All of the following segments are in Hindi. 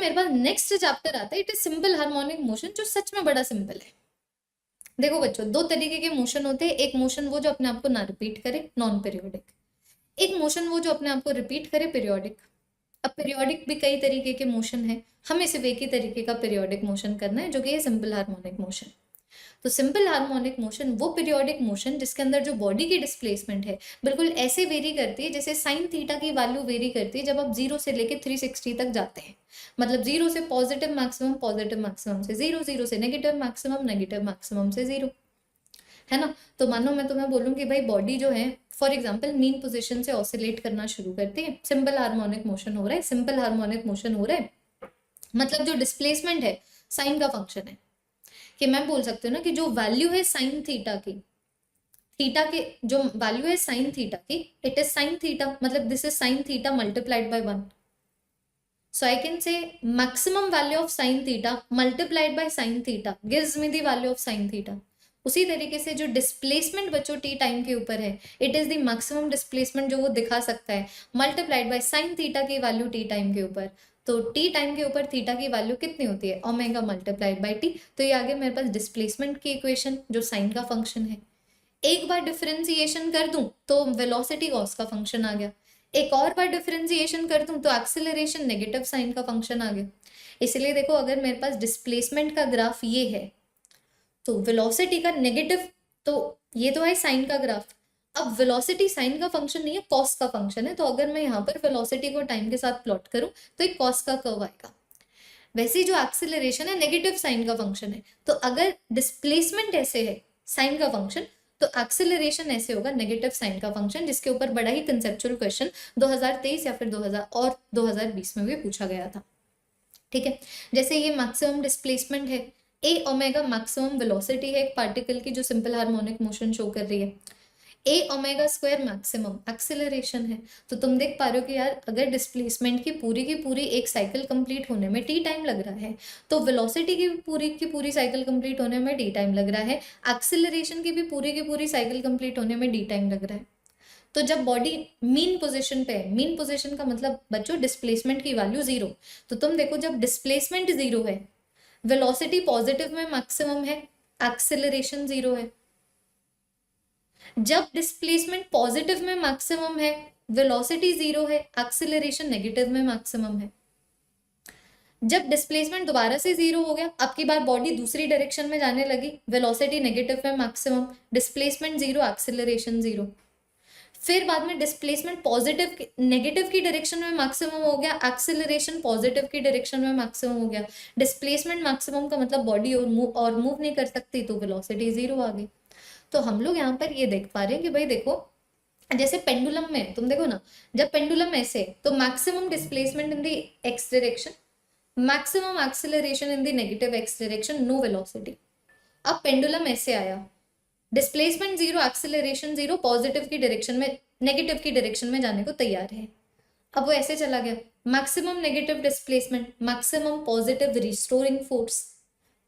मेरे पास नेक्स्ट चैप्टर आता है, it is simple harmonic motion, जो सच में बड़ा सिंपल है। देखो बच्चों, दो तरीके के मोशन होते हैं, एक मोशन वो जो अपने आप को ना रिपीट करे, नॉन पीरियोडिक, एक मोशन वो जो अपने आप को रिपीट करे, पीरियोडिक। अब पीरियोडिक भी कई तरीके के मोशन है, हमें सिर्फ एक ही तरीके का पीरियोडिक मोशन करना है, जो कि है सिंपल हार्मोनिक मोशन। तो सिंपल हार्मोनिक मोशन वो पीरियोडिक मोशन जिसके अंदर जो बॉडी की डिस्प्लेसमेंट है बिल्कुल ऐसे वेरी करती है जैसे साइन थीटा की वैल्यू वेरी करती है जब आप 0 से लेके 360 तक जाते हैं। मतलब 0 से पॉजिटिव मैक्सिमम, पॉजिटिव मैक्सिमम से 0, 0 से नेगेटिव मैक्सिमम, नेगेटिव मैक्सिमम से 0, है ना। तो मानो मैं तुम्हें बोलूँ कि भाई बॉडी जो है फॉर एग्जाम्पल मीन पोजिशन से ऑसिलेट करना शुरू करती है, सिंपल हार्मोनिक मोशन हो रहा है, सिंपल हार्मोनिक मोशन हो रहा है, मतलब जो डिस्प्लेसमेंट है साइन का फंक्शन है। कि मैं बोल सकती हूँ ना कि जो वैल्यू है साइन थीटा की, थीटा के जो वैल्यू है साइन थीटा की, इट इज साइन थीटा, मतलब this is sine theta multiplied by 1। So I can say maximum value of sin theta multiplied by sin theta gives me the value of sin theta। उसी तरीके से जो डिस्प्लेसमेंट बच्चों टी टाइम के ऊपर है, it is the maximum displacement जो वो दिखा सकता है, मल्टीप्लाइड बाय साइन थीटा की वैल्यू टी टाइम के ऊपर। तो टी टाइम के ऊपर थीटा की वैल्यू कितनी होती है, ओमेगा मल्टीप्लाइड बाय टी। तो ये आगे मेरे पास डिस्प्लेसमेंट की इक्वेशन जो साइन का फंक्शन है। एक बार डिफरेंशिएशन कर दूं तो वेलोसिटी कॉस का फंक्शन आ गया, एक और बार डिफरेंशिएशन कर दूं तो एक्सेलरेशन नेगेटिव साइन का फंक्शन आ गया। इसलिए देखो अगर मेरे पास डिस्प्लेसमेंट का ग्राफ ये है तो वेलोसिटी का नेगेटिव, तो ये तो है साइन का ग्राफ। अब वेलोसिटी साइन का फंक्शन नहीं है, कॉस का फंक्शन है, तो अगर मैं यहाँ पर वेलोसिटी को टाइम के साथ प्लॉट करूं तो एक कॉस का कर्व आएगा। वैसे ही जो एक्सेलरेशन है नेगेटिव साइन का फंक्शन है, तो अगर डिस्प्लेसमेंट ऐसे है साइन का फंक्शन, तो एक्सेलरेशन ऐसे होगा नेगेटिव साइन का फंक्शन, जिसके ऊपर बड़ा ही कंसेप्चुअल क्वेश्चन 2023 या फिर 2000 और 2020 में भी पूछा गया था। ठीक है, जैसे ये मैक्सिमम डिस्प्लेसमेंट है, ए ओमेगा मैक्सिमम वेलोसिटी है एक पार्टिकल की जो सिंपल हार्मोनिक मोशन शो कर रही है, ए ओमेगा स्क्वायर मैक्सिमम एक्सेलरेशन है। तो तुम देख पा रहे हो कि यार अगर डिस्प्लेसमेंट की पूरी एक साइकिल कंप्लीट होने में टी टाइम लग रहा है, तो वेलोसिटी की पूरी साइकिल कंप्लीट होने में डी टाइम लग रहा है, एक्सेलरेशन की पूरी साइकिल कंप्लीट होने में डी टाइम लग रहा है। तो जब बॉडी मीन पोजीशन पे है, मीन पोजीशन का मतलब बच्चों डिस्प्लेसमेंट की वैल्यू 0, तो तुम देखो जब डिस्प्लेसमेंट 0 है, वेलोसिटी पॉजिटिव में मैक्सिमम है, एक्सेलरेशन 0 है। जब डिस्प्लेसमेंट पॉजिटिव में मैक्सिमम है, वेलोसिटी 0 है, एक्सेलरेशन नेगेटिव में मैक्सिमम है। जब डिस्प्लेसमेंट दोबारा से 0 हो गया, अब की बार बॉडी दूसरी डायरेक्शन में जाने लगी, वेलोसिटी नेगेटिव में मैक्सिमम, डिस्प्लेसमेंट 0, एक्सेलरेशन 0। फिर बाद में डिस्प्लेसमेंट पॉजिटिव नेगेटिव की डायरेक्शन में मैक्सिमम हो गया, एक्सेलरेशन पॉजिटिव की डायरेक्शन में मैक्सिमम हो गया। डिस्प्लेसमेंट मैक्सिमम का मतलब बॉडी और मूव नहीं कर सकती, तो वेलोसिटी 0 आ गई। तो हम लोग यहाँ पर ये देख पा रहे हैं कि भाई देखो जैसे पेंडुलम में तुम देखो ना, जब पेंडुलम ऐसे तो maximum displacement in the X direction, maximum acceleration in the negative X direction, no velocity. अब पेंडुलम ऐसे आया, डिस्प्लेसमेंट 0, एक्सेलरेशन 0, पॉजिटिव की डायरेक्शन में नेगेटिव की डायरेक्शन में जाने को तैयार है। अब वो ऐसे चला गया, maximum negative displacement, maximum positive restoring force,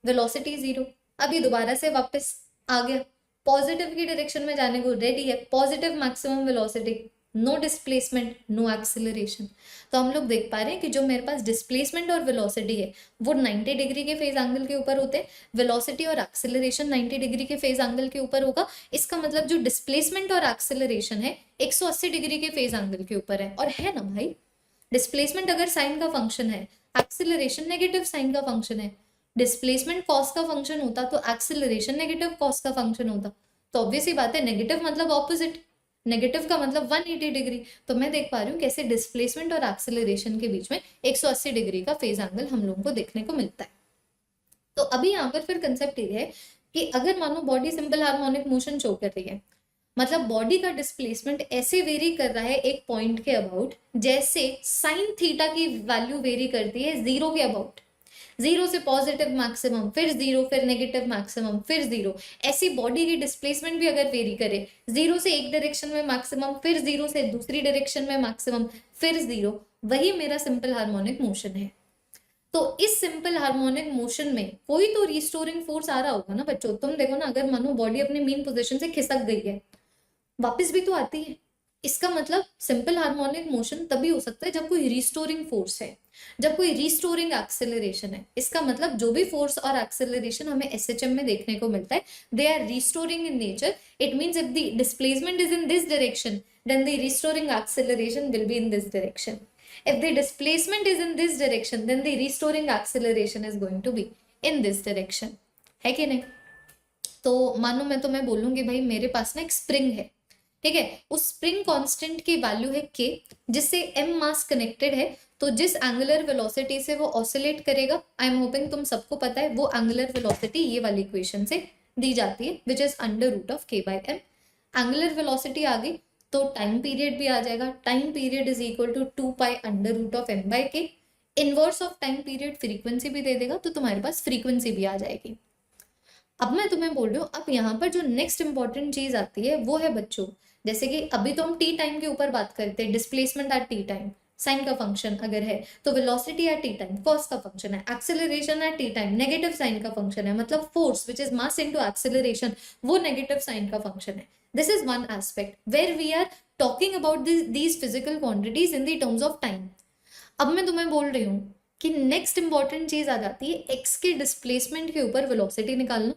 velocity 0। अब ये दोबारा से वापस आ गया, पॉजिटिव की डायरेक्शन में जाने को रेडी है, positive maximum velocity, no displacement, no acceleration. तो हम लोग देख पा रहे हैं कि जो मेरे पास डिस्प्लेसमेंट और वेलोसिटी है वो 90 डिग्री के फेज एंगल के ऊपर होते हैं, वेलोसिटी और एक्सेलरेशन 90 डिग्री के फेज एंगल के ऊपर होगा। इसका मतलब जो डिस्प्लेसमेंट और एक्सेलरेशन है 180 डिग्री के फेज एंगल के ऊपर है। और है ना भाई, डिस्प्लेसमेंट अगर साइन का फंक्शन है, एक्सेलरेशन नेगेटिव साइन का फंक्शन है, डिस्प्लेसमेंट कॉस का फंक्शन होता तो एक्सेलरेशन नेगेटिव कॉस का फंक्शन होता। तो ऑब्वियस ही बात है, नेगेटिव मतलब ऑपोजिट, नेगेटिव का मतलब 180 डिग्री। तो मैं देख पा रही हूँ कैसे डिस्प्लेसमेंट और एक्सेलरेशन के बीच में 180 डिग्री का फेज एंगल हम लोगों को देखने को मिलता है। तो अभी यहाँ पर फिर कंसेप्ट ये है कि अगर मानो body simple harmonic motion show कर रही है, मतलब बॉडी का डिस्प्लेसमेंट ऐसे वेरी कर रहा है एक पॉइंट के अबाउट, जैसे साइन थीटा की वैल्यू वेरी करती है 0 के अबाउट, 0 से पॉजिटिव मैक्सिमम, फिर 0, फिर नेगेटिव मैक्सिमम, फिर 0। ऐसी बॉडी की डिस्प्लेसमेंट भी अगर वेरी करे 0 से एक डायरेक्शन में मैक्सिमम, फिर 0 से दूसरी डायरेक्शन में मैक्सिमम, फिर 0, वही मेरा सिंपल हार्मोनिक मोशन है। तो इस सिंपल हार्मोनिक मोशन में कोई तो रिस्टोरिंग फोर्स आ रहा होगा ना बच्चों। तुम देखो ना, अगर मानो बॉडी अपने मीन पोजीशन से खिसक गई है, वापस भी तो आती है, इसका मतलब सिंपल हार्मोनिक मोशन तभी हो सकता है जब कोई रिस्टोरिंग फोर्स है, जब कोई रिस्टोरिंग एक्सेलरेशन है। इसका मतलब जो भी फोर्स और एक्सेलरेशन हमें एसएचएम में देखने को मिलता है, they are restoring in nature. It means if the displacement is in this direction, then the restoring acceleration will be in this direction. If the displacement is in this direction, then the restoring acceleration is going to be in this direction. है कि नहीं? तो मानो मैं तुम्हें बोलूंगी भाई मेरे पास ना एक स्प्रिंग है, ठीक है, उस स्प्रिंग कांस्टेंट की वैल्यू है k, जिससे m मास कनेक्टेड है, तो जिस एंगुलर वेलोसिटी से वो ऑसिलेट करेगा, आई एम होपिंग तुम सबको पता है, वो एंगुलर वेलोसिटी ये वाली इक्वेशन से दी जाती है, which is under root of k/m। Angular velocity आ गई तो टाइम पीरियड भी आ जाएगा, time period is equal to 2 under root of m/k। Inverse of time period frequency भी दे देगा, तो तुम्हारे पास फ्रीक्वेंसी भी आ जाएगी। अब मैं तुम्हें बोल रही हूँ, अब यहाँ पर जो नेक्स्ट इंपॉर्टेंट चीज आती है वो है बच्चों, जैसे कि अभी तो हम टी टाइम के ऊपर बात करते हैं, displacement at T time sine का फंक्शन अगर है, तो velocity at T time cos का फंक्शन है, acceleration at T time negative sine का फंक्शन है, मतलब force which is mass into acceleration वो नेगेटिव साइन का फंक्शन है। This is one aspect where we are talking about these physical quantities in the terms of time. अब मैं तुम्हें बोल रही हूँ कि नेक्स्ट इंपॉर्टेंट चीज आ जाती है एक्स के डिस्प्लेसमेंट के ऊपर वेलोसिटी निकालना,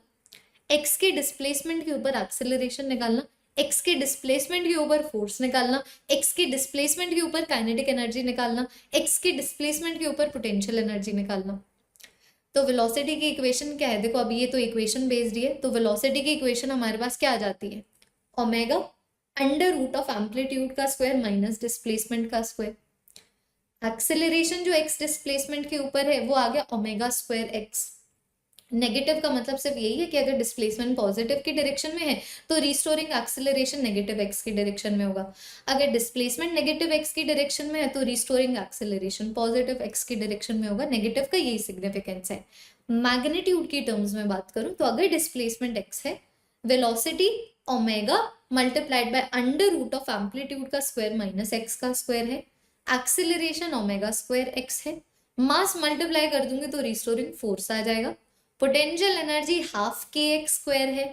एक्स के डिस्प्लेसमेंट के ऊपर एक्सेलरेशन निकालना, एक्स के डिस्प्लेसमेंट के ऊपर फोर्स निकालना, एक्स के डिस्प्लेसमेंट के ऊपर काइनेटिक एनर्जी निकालना, एक्स के डिस्प्लेसमेंट के ऊपर पोटेंशियल एनर्जी निकालना। तो वेलोसिटी की इक्वेशन क्या है, देखो अभी ये तो इक्वेशन बेस्ड है, तो वेलोसिटी की इक्वेशन हमारे पास क्या आ जाती है, omega under root of amplitude का स्क्वायर माइनस डिस्प्लेसमेंट का स्क्वायर। एक्सेलरेशन जो एक्स डिस्प्लेसमेंट के ऊपर है वो आ गया ओमेगा स्क्वायर एक्स। नेगेटिव का मतलब सिर्फ यही है कि अगर डिस्प्लेसमेंट पॉजिटिव की डायरेक्शन में है तो रिस्टोरिंग एक्सेलरेशन नेगेटिव एक्स की डायरेक्शन में होगा, अगर डिस्प्लेसमेंट नेगेटिव एक्स की डायरेक्शन में है तो रिस्टोरिंग एक्सेलरेशन पॉजिटिव एक्स की डायरेक्शन में होगा। नेगेटिव का यही सिग्निफिकेंस है। मैग्नीट्यूड की टर्म्स में बात करूं तो अगर डिस्प्लेसमेंट एक्स है, velocity omega multiplied by under root of amplitude का स्क्वायर माइनस एक्स का स्क्वायर है, एक्सेलरेशन ओमेगा स्क्वायर एक्स है, मास मल्टीप्लाई कर दूंगी तो रिस्टोरिंग फोर्स आ जाएगा, पोटेंशियल एनर्जी हाफ के एक्स स्क्वायर है,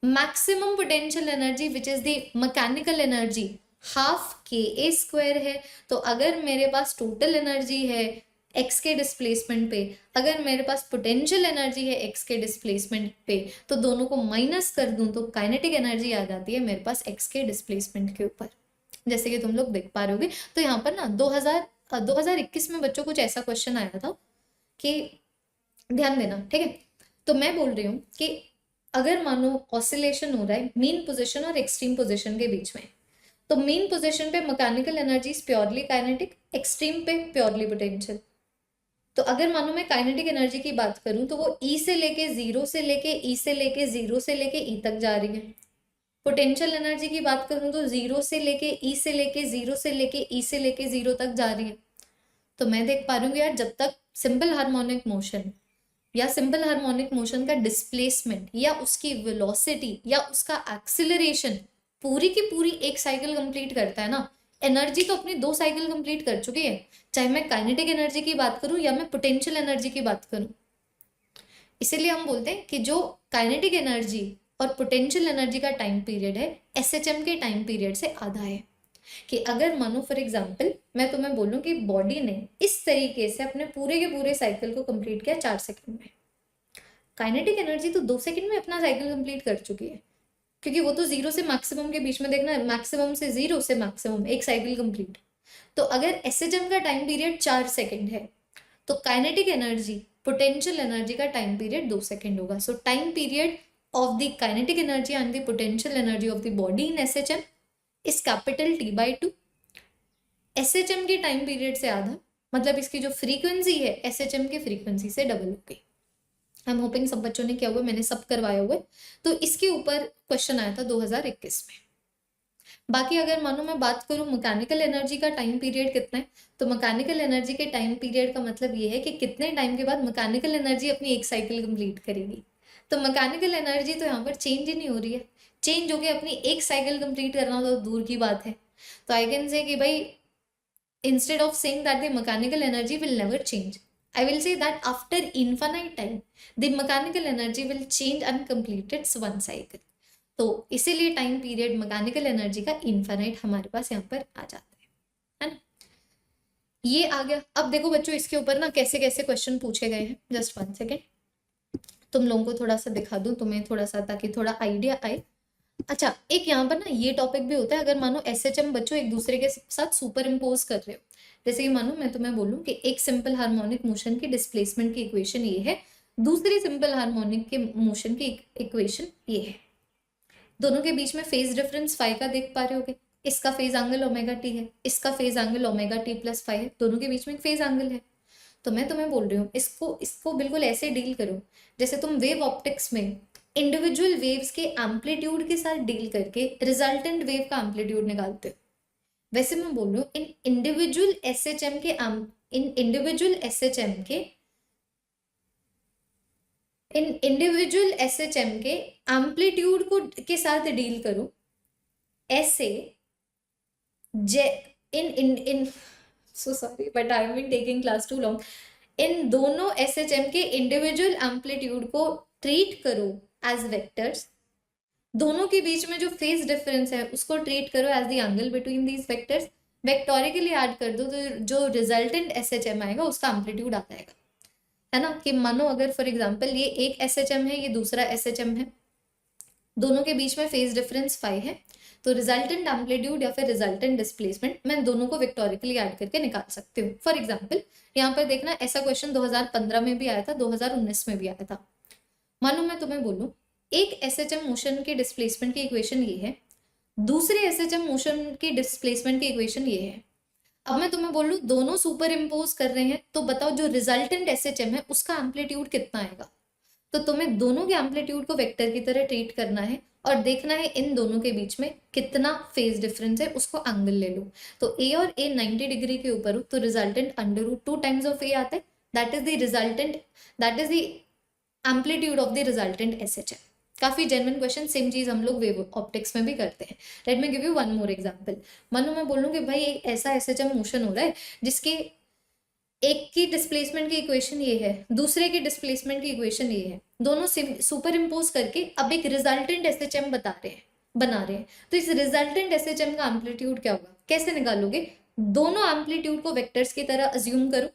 maximum potential energy which is the mechanical energy half के ए स्क्वायर है। तो अगर मेरे पास टोटल एनर्जी है एक्स के डिस्प्लेसमेंट पे, अगर मेरे पास पोटेंशियल एनर्जी है एक्स के डिस्प्लेसमेंट पे, तो दोनों को माइनस कर दूं तो काइनेटिक एनर्जी आ जाती है मेरे पास एक्स के डिस्प्लेसमेंट के ऊपर, जैसे कि तुम लोग देख पा रहे होगे। तो यहाँ पर ना 2021 में बच्चों कुछ ऐसा क्वेश्चन आया था कि ध्यान देना, ठीक है। तो मैं बोल रही हूँ कि अगर मानो ऑसिलेशन हो रहा है मीन पोजीशन और एक्सट्रीम पोजीशन के बीच में, तो मीन पोजीशन पे mechanical energy purely kinetic, extreme पे प्योरली पोटेंशियल। तो अगर मानो मैं काइनेटिक एनर्जी की बात करूं तो वो ई से लेके जीरो से लेके ई से लेके जीरो से लेके ई तक जा रही है। पोटेंशियल एनर्जी की बात करूं तो जीरो से लेके ई से लेके जीरो से लेके ई से लेके जीरो तक जा रही है। तो मैं देख पा रही हूँ यार, जब तक सिंपल हार्मोनिक मोशन या सिंपल हार्मोनिक मोशन का डिस्प्लेसमेंट या उसकी वेलोसिटी या उसका एक्सिलरेशन पूरी की पूरी एक साइकिल कंप्लीट करता है ना, एनर्जी तो अपनी 2 साइकिल कंप्लीट कर चुकी है, चाहे मैं काइनेटिक एनर्जी की बात करूं या मैं पोटेंशियल एनर्जी की बात करूं। इसीलिए हम बोलते हैं कि जो काइनेटिक एनर्जी और पोटेंशियल एनर्जी का टाइम पीरियड है एसएचएम के टाइम पीरियड से आधा है। कि अगर मानो फॉर एग्जाम्पल मैं तुम्हें बोलूं कि बॉडी ने इस तरीके से अपने पूरे के पूरे साइकिल को कंप्लीट किया 4 सेकंड में, काइनेटिक एनर्जी तो 2 सेकंड में अपना साइकिल कंप्लीट कर चुकी है, क्योंकि वो तो जीरो से मैक्सिमम के बीच में देखना है, मैक्सिमम से जीरो से मैक्सिमम एक साइकिल कंप्लीट। तो अगर एसएचएम का टाइम पीरियड 4 सेकंड है तो काइनेटिक एनर्जी पोटेंशियल एनर्जी का टाइम पीरियड 2 सेकंड होगा। सो time period of the kinetic energy and the potential energy of the body in SHM इस कैपिटल T/2। एसएचएम के टाइम पीरियड से आधा, मतलब इसकी जो फ्रीक्वेंसी है एसएचएम की फ्रीक्वेंसी से डबल हो गई। आई एम होपिंग सब बच्चों ने किया हुआ, मैंने सब करवाया हुआ। तो इसके ऊपर क्वेश्चन आया था 2021 में। बाकी अगर मानो मैं बात करूं मैकेनिकल एनर्जी का टाइम पीरियड कितना है, तो मैकेनिकल एनर्जी के टाइम पीरियड का मतलब ये है कि कितने टाइम के बाद मैकेनिकल एनर्जी अपनी एक साइकिल कंप्लीट करेगी। तो मैकेनिकल एनर्जी तो यहाँ पर चेंज ही नहीं हो रही है, चेंज होके अपनी एक साइकिल कंप्लीट करना तो दूर की बात है। तो आई कैन से कि भाई instead of saying that the mechanical energy will never change, I will say that after infinite time the mechanical energy will change and complete its one cycle. तो इसीलिए टाइम पीरियड मैकेनिकल एनर्जी का इनफाइनाइट हमारे पास यहाँ पर आ जाता है ना। ये आ गया। अब देखो बच्चों इसके ऊपर ना कैसे कैसे क्वेश्चन पूछे गए हैं, जस्ट 1 सेकेंड तुम लोगों को थोड़ा सा दिखा दूं तुम्हें थोड़ा सा, ताकि थोड़ा आइडिया आए। अच्छा, एक यहाँ पर ना ये टॉपिक भी होता है, अगर मानो एसएचएम बच्चों एक दूसरे के साथ सुपर इम्पोज कर रहे हो, जैसे कि मानो मैं तुम्हें बोलूं कि एक सिंपल हार्मोनिक मोशन की डिस्प्लेसमेंट की इक्वेशन ये है, दूसरी सिंपल हार्मोनिक के मोशन की इक्वेशन ये है, दोनों के बीच में फेज डिफरेंस फाई का देख पा रहे होगे, इसका फेज एंगल ओमेगा टी है, इसका phase angle omega T plus phi है, दोनों के बीच में एक फेज एंगल है। तो मैं तुम्हें बोल रही हूँ इसको इसको बिल्कुल ऐसे डील करो जैसे तुम वेव ऑप्टिक्स में इंडिविजुअल वेव्स के एम्पलीट्यूड के साथ डील करके रिजल्टेंट वेव का एम्पलीट्यूड निकालते हो। वैसे मैं बोल रही हूँ इन इंडिविजुअल एसएचएम के एम्पलीट्यूड को के साथ डील करो ऐसे इन so sorry but I have been taking class too long. इन दोनों एसएचएम के इंडिविजुअल एम्पलीट्यूड को ट्रीट करो एज वेक्टर्स, दोनों के बीच में जो फेज डिफरेंस है उसको ट्रीट करो as the angle between these vectors, vectorically add कर दो तो जो रिजल्टेंट एसएचएम आएगा उसका एम्पलीट्यूड आ जाएगा, है ना। कि मानो अगर फॉर एग्जांपल ये एक एसएचएम है, ये दूसरा एसएचएम है, दोनों के बीच में फेज डिफरेंस फाई है, तो रिजल्टेंट एम्पलीट्यूड या फिर रिजल्टेंट डिस्प्लेसमेंट मैं दोनों को वेक्टोरिकली ऐड करके निकाल सकती हूँ। फॉर एग्जांपल यहाँ पर देखना, ऐसा क्वेश्चन 2015 में भी आया था, 2019 में भी आया था। मानो मैं तुम्हें बोलूं एक एसएचएम मोशन के डिस्प्लेसमेंट की इक्वेशन ये है, दूसरे एसएचएम मोशन की डिस्प्लेसमेंट की इक्वेशन ये है। अब मैं तुम्हें बोलूं दोनों सुपर इम्पोज कर रहे हैं, तो बताओ जो रिजल्टेंट एसएचएम है उसका एम्पलीट्यूड कितना आएगा। तो तुम्हें दोनों के एम्पलीट्यूड को वेक्टर की तरह ट्रीट करना है और देखना है इन दोनों के बीच में कितना फेज डिफरेंस है, उसको एंगल ले लो। तो ए और ए 90 डिग्री के ऊपर हो तो रिजल्टेंट √2 टाइम्स ऑफ ए आता है, that is the amplitude of the resultant SHM. काफी जेन्युइन क्वेश्चन, सेम चीज हम लोग वेव ऑप्टिक्स में भी करते हैं। Let me give you one more example. मानो मैं बोलूं कि भाई एक ऐसा एसएचएम मोशन हो रहा है जिसके एक की डिस्प्लेसमेंट की इक्वेशन ये है, दूसरे की डिस्प्लेसमेंट की इक्वेशन ये है, दोनों सुपर इम्पोज करके अब एक रिजल्टेंट एसएचएम बना रहे हैं। तो इस रिजल्टेंट एसएचएम का एम्पलीट्यूड क्या होगा, कैसे निकालोगे। दोनों एम्पलीट्यूड को वेक्टर्स की तरह अज्यूम करो,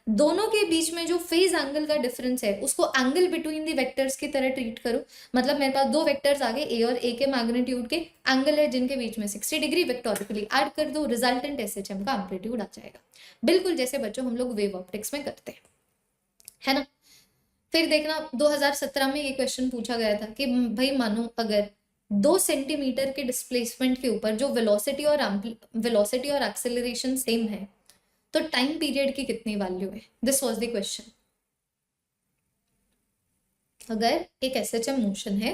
दोनों के बीच में जो फेज एंगल का डिफरेंस है उसको एंगल बिटवीन दी वेक्टर्स की तरह ट्रीट करो। मतलब मेरे पास दो वेक्टर्स आ गए, ए और ए के मैग्नीट्यूड के एंगल है जिनके बीच में 60 डिग्री, वेक्टोरिकली ऐड कर दो, रिजल्टेंट एसएचएम का एम्पलीट्यूड आ जाएगा। बिल्कुल जैसे बच्चों हम लोग वेव ऑप्टिक्स में करते हैं, है ना। फिर देखना 2017 में ये क्वेश्चन पूछा गया था कि भाई मानो अगर 2 सेंटीमीटर के डिस्प्लेसमेंट के ऊपर जो वेलोसिटी और एक्सेलरेशन सेम है तो टाइम पीरियड की कितनी वैल्यू है। This was the question. अगर एक एसएचएम मोशन है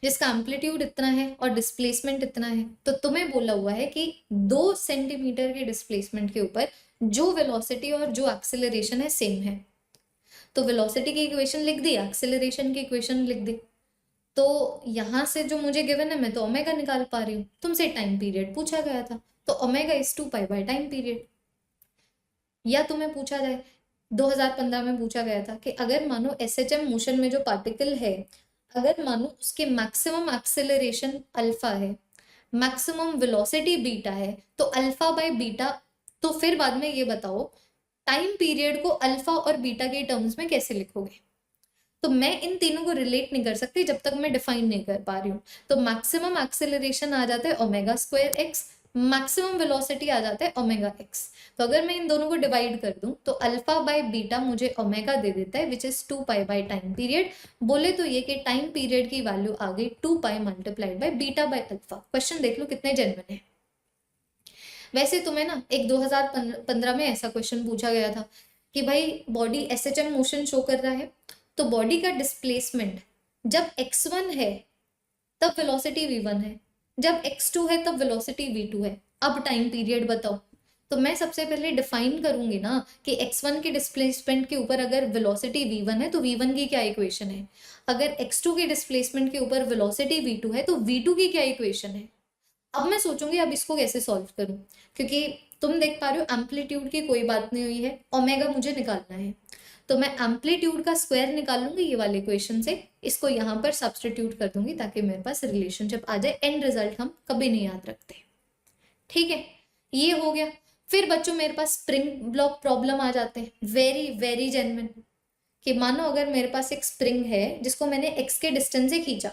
जिसका एम्पलीट्यूड इतना है और डिस्प्लेसमेंट इतना है, तो तुम्हें बोला हुआ है कि 2 सेंटीमीटर के डिस्प्लेसमेंट के ऊपर जो वेलोसिटी और जो एक्सेलरेशन है सेम है, तो वेलोसिटी की इक्वेशन लिख दी, एक्सेलरेशन की इक्वेशन लिख दी। तो यहां से जो मुझे गिवन है मैं तो ओमेगा निकाल पा रही हूँ। तुमसे टाइम पीरियड पूछा गया था तो omega is 2 pi by time period. या तुम्हें पूछा जाए 2015 में पूछा गया था कि अगर मानो एसएचएम मोशन में जो पार्टिकल है, अगर मानो उसके मैक्सिमम एक्सेलरेशन अल्फा है, मैक्सिमम वेलोसिटी बीटा है, तो अल्फा बाय बीटा, तो फिर बाद में ये बताओ टाइम पीरियड को अल्फा और बीटा के टर्म्स में कैसे लिखोगे। तो मैं इन तीनों को रिलेट नहीं कर सकती जब तक मैं डिफाइन नहीं कर पा रही हूँ। तो मैक्सिमम एक्सेलरेशन आ जाता है omega square x, maximum velocity आ जाता है ओमेगा एक्स। तो अगर मैं इन दोनों को डिवाइड कर दूं तो अल्फा बाय बीटा मुझे ओमेगा दे देता है which is 2 pi by time period. बोले तो ये कि टाइम पीरियड की वैल्यू आ गई 2 pi multiplied by beta by alpha. Question देख लो कितने जेन्युइन है। वैसे तुम्हें ना एक 2015 में ऐसा क्वेश्चन पूछा गया था कि भाई बॉडी एसएचएम मोशन शो कर रहा है, तो बॉडी का डिस्प्लेसमेंट जब x1 है तब वेलोसिटी v1 है, जब x2 है तब वेलोसिटी v2 है। अब टाइम पीरियड बताओ। तो मैं सबसे पहले डिफाइन करूंगी ना कि x1 के डिस्प्लेसमेंट के ऊपर अगर वेलोसिटी v1 है तो v1 की क्या इक्वेशन है, अगर x2 के डिस्प्लेसमेंट के ऊपर वेलोसिटी v2 है तो v2 की क्या इक्वेशन है। अब मैं सोचूंगी अब इसको कैसे सॉल्व करूं, क्योंकि तुम देख पा रहे हो एम्पलीट्यूड की कोई बात नहीं हुई है, ओमेगा मुझे निकालना है। तो मैं एम्पलीट्यूड का स्क्वायर निकालूंगी ये वाले इक्वेशन से, इसको यहाँ पर सब्सटीट्यूट कर दूंगी ताकि मेरे पास रिलेशनशिप आ जाए। एंड रिजल्ट हम कभी नहीं याद रखते, ठीक है, ये हो गया। फिर बच्चों मेरे पास स्प्रिंग ब्लॉक प्रॉब्लम आ जाते हैं, वेरी वेरी जेन्युइन। कि मानो अगर मेरे पास एक स्प्रिंग है जिसको मैंने एक्स के डिस्टेंस से खींचा,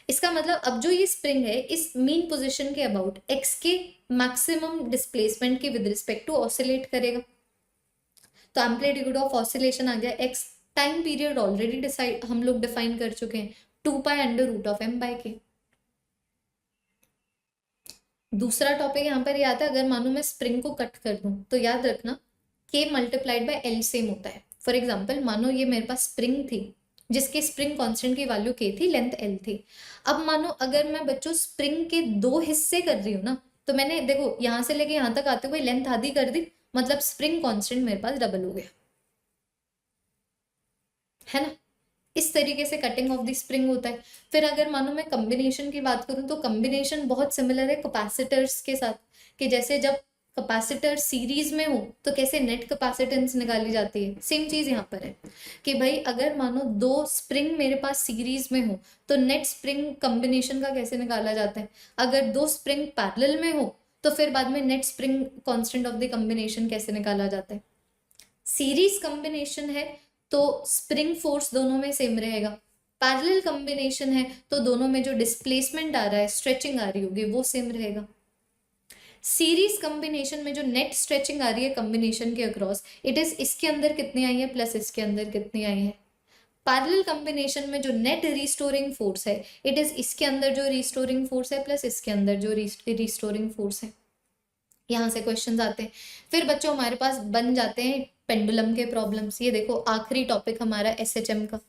इसका मतलब अब जो ये स्प्रिंग है इस मीन पोजीशन के अबाउट एक्स के मैक्सिमम डिस्प्लेसमेंट के विद रिस्पेक्ट टू ऑसिलेट करेगा। तो एम्पलीट्यूड ऑफ ऑसिलेशन आ गया x, time period already decide हम लोग डिफाइन कर चुके हैं, 2π√m/k। दूसरा टॉपिक यहाँ पर ये आता है, अगर मानो मैं स्प्रिंग को कट कर दूं तो याद रखना k multiplied by l same होता है। फॉर एग्जाम्पल मानो ये मेरे पास स्प्रिंग थी जिसके स्प्रिंग कांस्टेंट की वैल्यू k थी, लेंथ l थी। अब मानो अगर मैं बच्चों स्प्रिंग के 2 हिस्से कर रही हूँ ना, तो मैंने देखो यहाँ से लेके यहाँ तक आते हुए लेंथ आधी कर दी, मतलब स्प्रिंग कांस्टेंट मेरे पास डबल हो गया, है ना। इस तरीके से कटिंग ऑफ द स्प्रिंग होता है। फिर अगर मानो मैं कॉम्बिनेशन की बात करूं तो कॉम्बिनेशन बहुत सिमिलर है कैपेसिटर्स के साथ, कि जैसे जब कैपेसिटर सीरीज में हो तो कैसे नेट कैपेसिटेंस निकाली जाती है, सेम चीज यहाँ पर है कि भाई अगर मानो 2 स्प्रिंग मेरे पास सीरीज में हो तो नेट स्प्रिंग कॉम्बिनेशन का कैसे निकाला जाता है। अगर 2 स्प्रिंग पैरेलल में हो तो फिर बाद में net spring constant of the combination कैसे निकाला जाता है। सीरीज कॉम्बिनेशन है तो स्प्रिंग फोर्स दोनों में सेम रहेगा, पैरेलल कॉम्बिनेशन है तो दोनों में जो डिस्प्लेसमेंट आ रहा है, स्ट्रेचिंग आ रही होगी, वो सेम रहेगा। सीरीज कॉम्बिनेशन में जो नेट स्ट्रेचिंग आ रही है कॉम्बिनेशन के अक्रॉस, इट इज इसके अंदर कितनी आई है प्लस इसके अंदर कितनी आई है। पैरेलल कॉम्बिनेशन में जो नेट रिस्टोरिंग फोर्स है, इट इज इसके अंदर जो रिस्टोरिंग फोर्स है प्लस इसके अंदर जो रिस्टोरिंग फोर्स है। यहाँ से क्वेश्चंस आते हैं। फिर बच्चों हमारे पास बन जाते हैं पेंडुलम के प्रॉब्लम्स। ये देखो आखिरी टॉपिक हमारा एसएचएम का,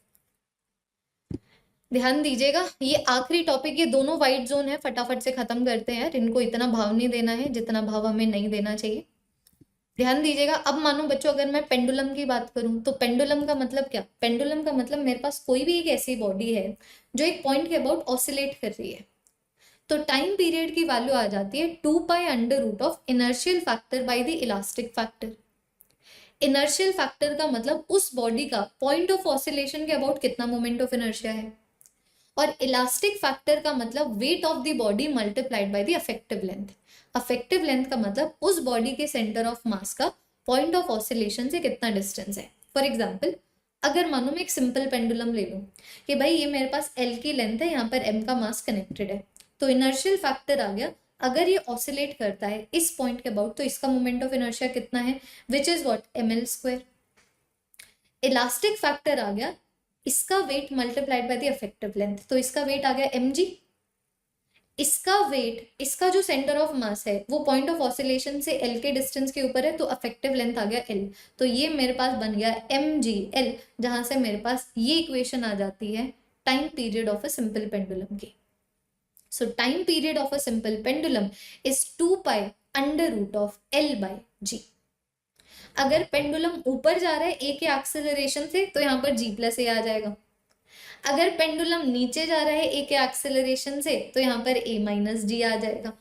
ध्यान दीजिएगा, ये आखिरी टॉपिक, ये दोनों वाइट जोन है, फटाफट से खत्म करते हैं यार, इनको इतना भाव नहीं देना है जितना भाव हमें नहीं देना चाहिए। ध्यान दीजिएगा। अब मानो बच्चों अगर मैं पेंडुलम की बात करूं तो पेंडुलम का मतलब क्या, पेंडुलम का मतलब मेरे पास कोई भी एक ऐसी बॉडी है जो एक पॉइंट के अबाउट ऑसिलेट कर रही है, तो टाइम पीरियड की वैल्यू आ जाती है 2π√of inertial factor by the elastic factor. Inertial factor का मतलब उस बॉडी का पॉइंट ऑफ ऑसिलेशन के अबाउट कितना मोमेंट ऑफ इनर्शिया है, और इलास्टिक फैक्टर का मतलब weight of the body multiplied by the affective length. Affective length का मतलब उस बॉडी के सेंटर ऑफ मास का पॉइंट ऑफ ऑसिलेशन से कितना डिस्टेंस है। फॉर एग्जाम्पल अगर मानो मैं एक सिंपल पेंडुलम ले लूं कि भाई ये मेरे पास L की लेंथ है, यहाँ पर M का मास कनेक्टेड है, तो इनर्शियल फैक्टर आ गया, अगर ये ऑसिलेट करता है इस पॉइंट के अबाउट तो इसका मोमेंट ऑफ इनर्शिया कितना है, which is what ml²। Elastic factor आ गया इसका weight multiplied by the effective length, तो इसका वेट आ गया mg। इसका वेट, इसका जो सेंटर ऑफ मास है वो पॉइंट ऑफ ऑसिलेशन से L के डिस्टेंस के ऊपर है, तो अफेक्टिव लेंथ आ गया L, तो ये मेरे पास बन गया mgl, जहां से मेरे पास ये इक्वेशन आ जाती है time period of a simple pendulum की। So time period of a simple pendulum is 2π√of L/g। अगर पेंडुलम ऊपर जा रहा है a के एक्सेलरेशन से तो यहाँ पर g+a आ जाएगा। अगर पेंडुलम नीचे जा रहा है a के एक्सेलरेशन से तो यहाँ पर a-g आ जाएगा,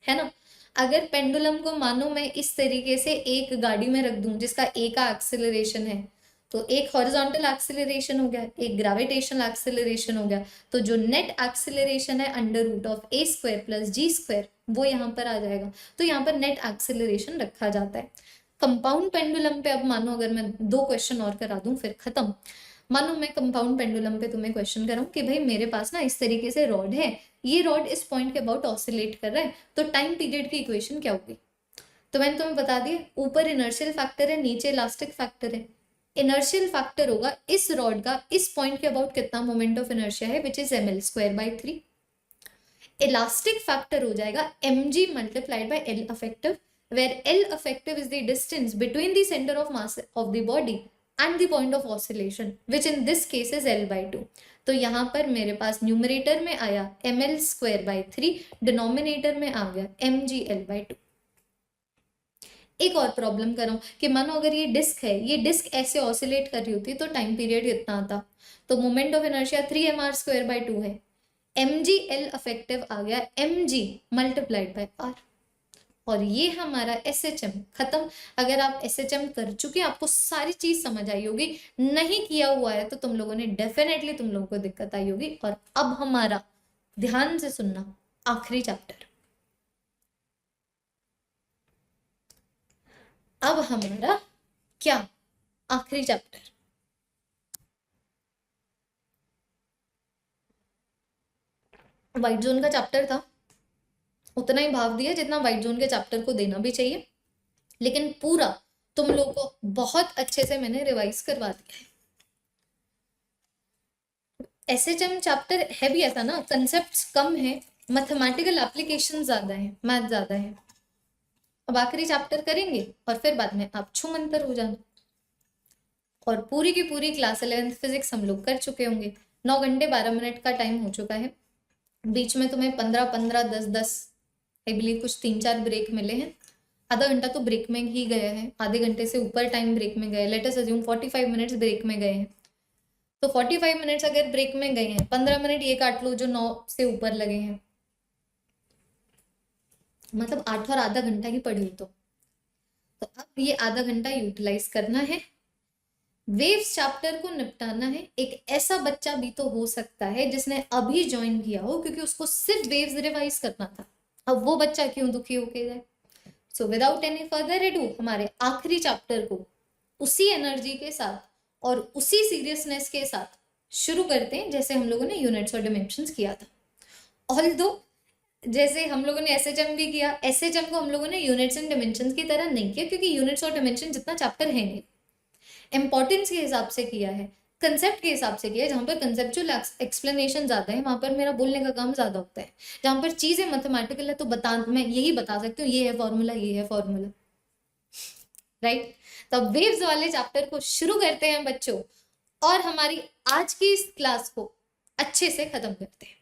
है ना। अगर पेंडुलम को मानो मैं इस तरीके से एक गाड़ी में रख दूं जिसका a का एक्सेलरेशन है, तो एक हॉरिजॉन्टल एक्सेलरेशन हो गया, एक ग्रेविटेशनल एक्सेलरेशन हो गया, तो जो नेट एक्सेलरेशन है √of a² + g², वो यहाँ पर आ जाएगा, तो यहाँ पर नेट एक्सेलरेशन रखा जाता है। कंपाउंड पेंडुलम पे अब मानो अगर मैं 2 क्वेश्चन और करा दूं फिर खत्म। मानो मैं कंपाउंड पेंडुलम पे तुम्हें क्वेश्चन कराऊं कि भाई मेरे पास ना इस तरीके से रॉड है, ये रॉड इस पॉइंट के अबाउट ऑसिलेट कर रहा है, तो टाइम पीरियड की इक्वेशन क्या होगी। तो मैंने तुम्हें बता दिया, ऊपर इनर्शियल फैक्टर है, नीचे इलास्टिक फैक्टर है। इनर्शियल फैक्टर होगा इस रॉड का इस पॉइंट के अबाउट कितना मोमेंट ऑफ इनर्शिया है, which is ml²/3। Elastic factor हो जाएगा mg multiplied by L effective, where L effective is the distance between the centre of mass of the body and the point of oscillation, which in this case is L/2। तो यहाँ पर मेरे पास न्यूमरेटर में आया ml²/3, डिनोमिनेटर में आ गया mgl/2। एक और प्रॉब्लम करो कि मानो अगर ये डिस्क है, ये डिस्क ऐसे ऑसिलेट कर रही होती तो टाइम पीरियड कितना आता, तो मोमेंट ऑफ इनर्शिया 3mr²/2 है, mgl अफेक्टिव आ गया mg मल्टीप्लाइड बाय r। और ये हमारा एसएचएम खत्म। अगर आप एसएचएम कर चुके आपको सारी चीज समझ आई होगी, नहीं किया हुआ है तो तुम लोगों ने डेफिनेटली तुम लोगों को दिक्कत आई होगी। और अब हमारा, ध्यान से सुनना, आखिरी चैप्टर, अब हमारा क्या आखिरी चैप्टर, व्हाइट जोन का चैप्टर था, उतना ही भाव दिया जितना व्हाइट जोन के चैप्टर को देना भी चाहिए, लेकिन पूरा तुम लोग को बहुत अच्छे से मैंने रिवाइज करवा दिया है। एसएचएम चैप्टर है भी ऐसा ना, कंसेप्ट्स कम है, मैथमेटिकल एप्लीकेशन ज्यादा है, मैथ ज्यादा है। अब आखिरी चैप्टर करेंगे और फिर बाद में आप छू मंतर हो जाना। और पूरी की पूरी क्लास 11th फिजिक्स हम लोग कर चुके होंगे। 9 घंटे 12 मिनट का टाइम हो चुका है। बीच में तुम्हें 15-15, 10-10 आई बिलीव कुछ 3-4 ब्रेक मिले हैं। आधा घंटा तो ब्रेक में ही गया है, आधे घंटे से ऊपर टाइम ब्रेक में गए, let us assume 45 minutes break में गए हैं। तो 45 मिनट्स अगर ब्रेक में गए हैं, 15 मिनट ये काट लो जो 9 से ऊपर लगे हैं, मतलब 8 और आधा घंटा ही पढ़ी तो अब ये आधा घंटा यूटिलाइज करना है। वेव्स चैप्टर को निपटाना है। एक ऐसा बच्चा भी तो हो सकता है जिसने अभी ज्वाइन किया हो, क्योंकि उसको सिर्फ वेव्स रिवाइज करना था। अब वो बच्चा क्यों दुखी होके जाए। So without any further edu हमारे आखिरी चैप्टर को उसी एनर्जी के साथ और उसी सीरियसनेस के साथ शुरू करते हैं जैसे हम लोगों ने यूनिट्स और डिमेंशंस किया था। ऑल्दो जैसे हम लोगों ने एसएचएम भी किया, एसएचएम को हम लोगों ने यूनिट्स एंड डिमेंशंस की तरह नहीं किया, क्योंकि यूनिट्स और डिमेंशन जितना चैप्टर है नहीं, इंपॉर्टेंस के हिसाब से किया है, कंसेप्ट के हिसाब से किया है। जहां पर कंसेप्चुअल एक्सप्लेनेशन ज्यादा है वहां पर मेरा बोलने का काम ज्यादा होता है। जहां पर चीजें मैथमेटिकल है तो मैं यही बता सकती हूँ, ये है फॉर्मूला, ये है फॉर्मूला, राइट। तो अब वेव्स वाले चैप्टर को शुरू करते हैं बच्चों, और हमारी आज की इस क्लास को अच्छे से खत्म करते हैं।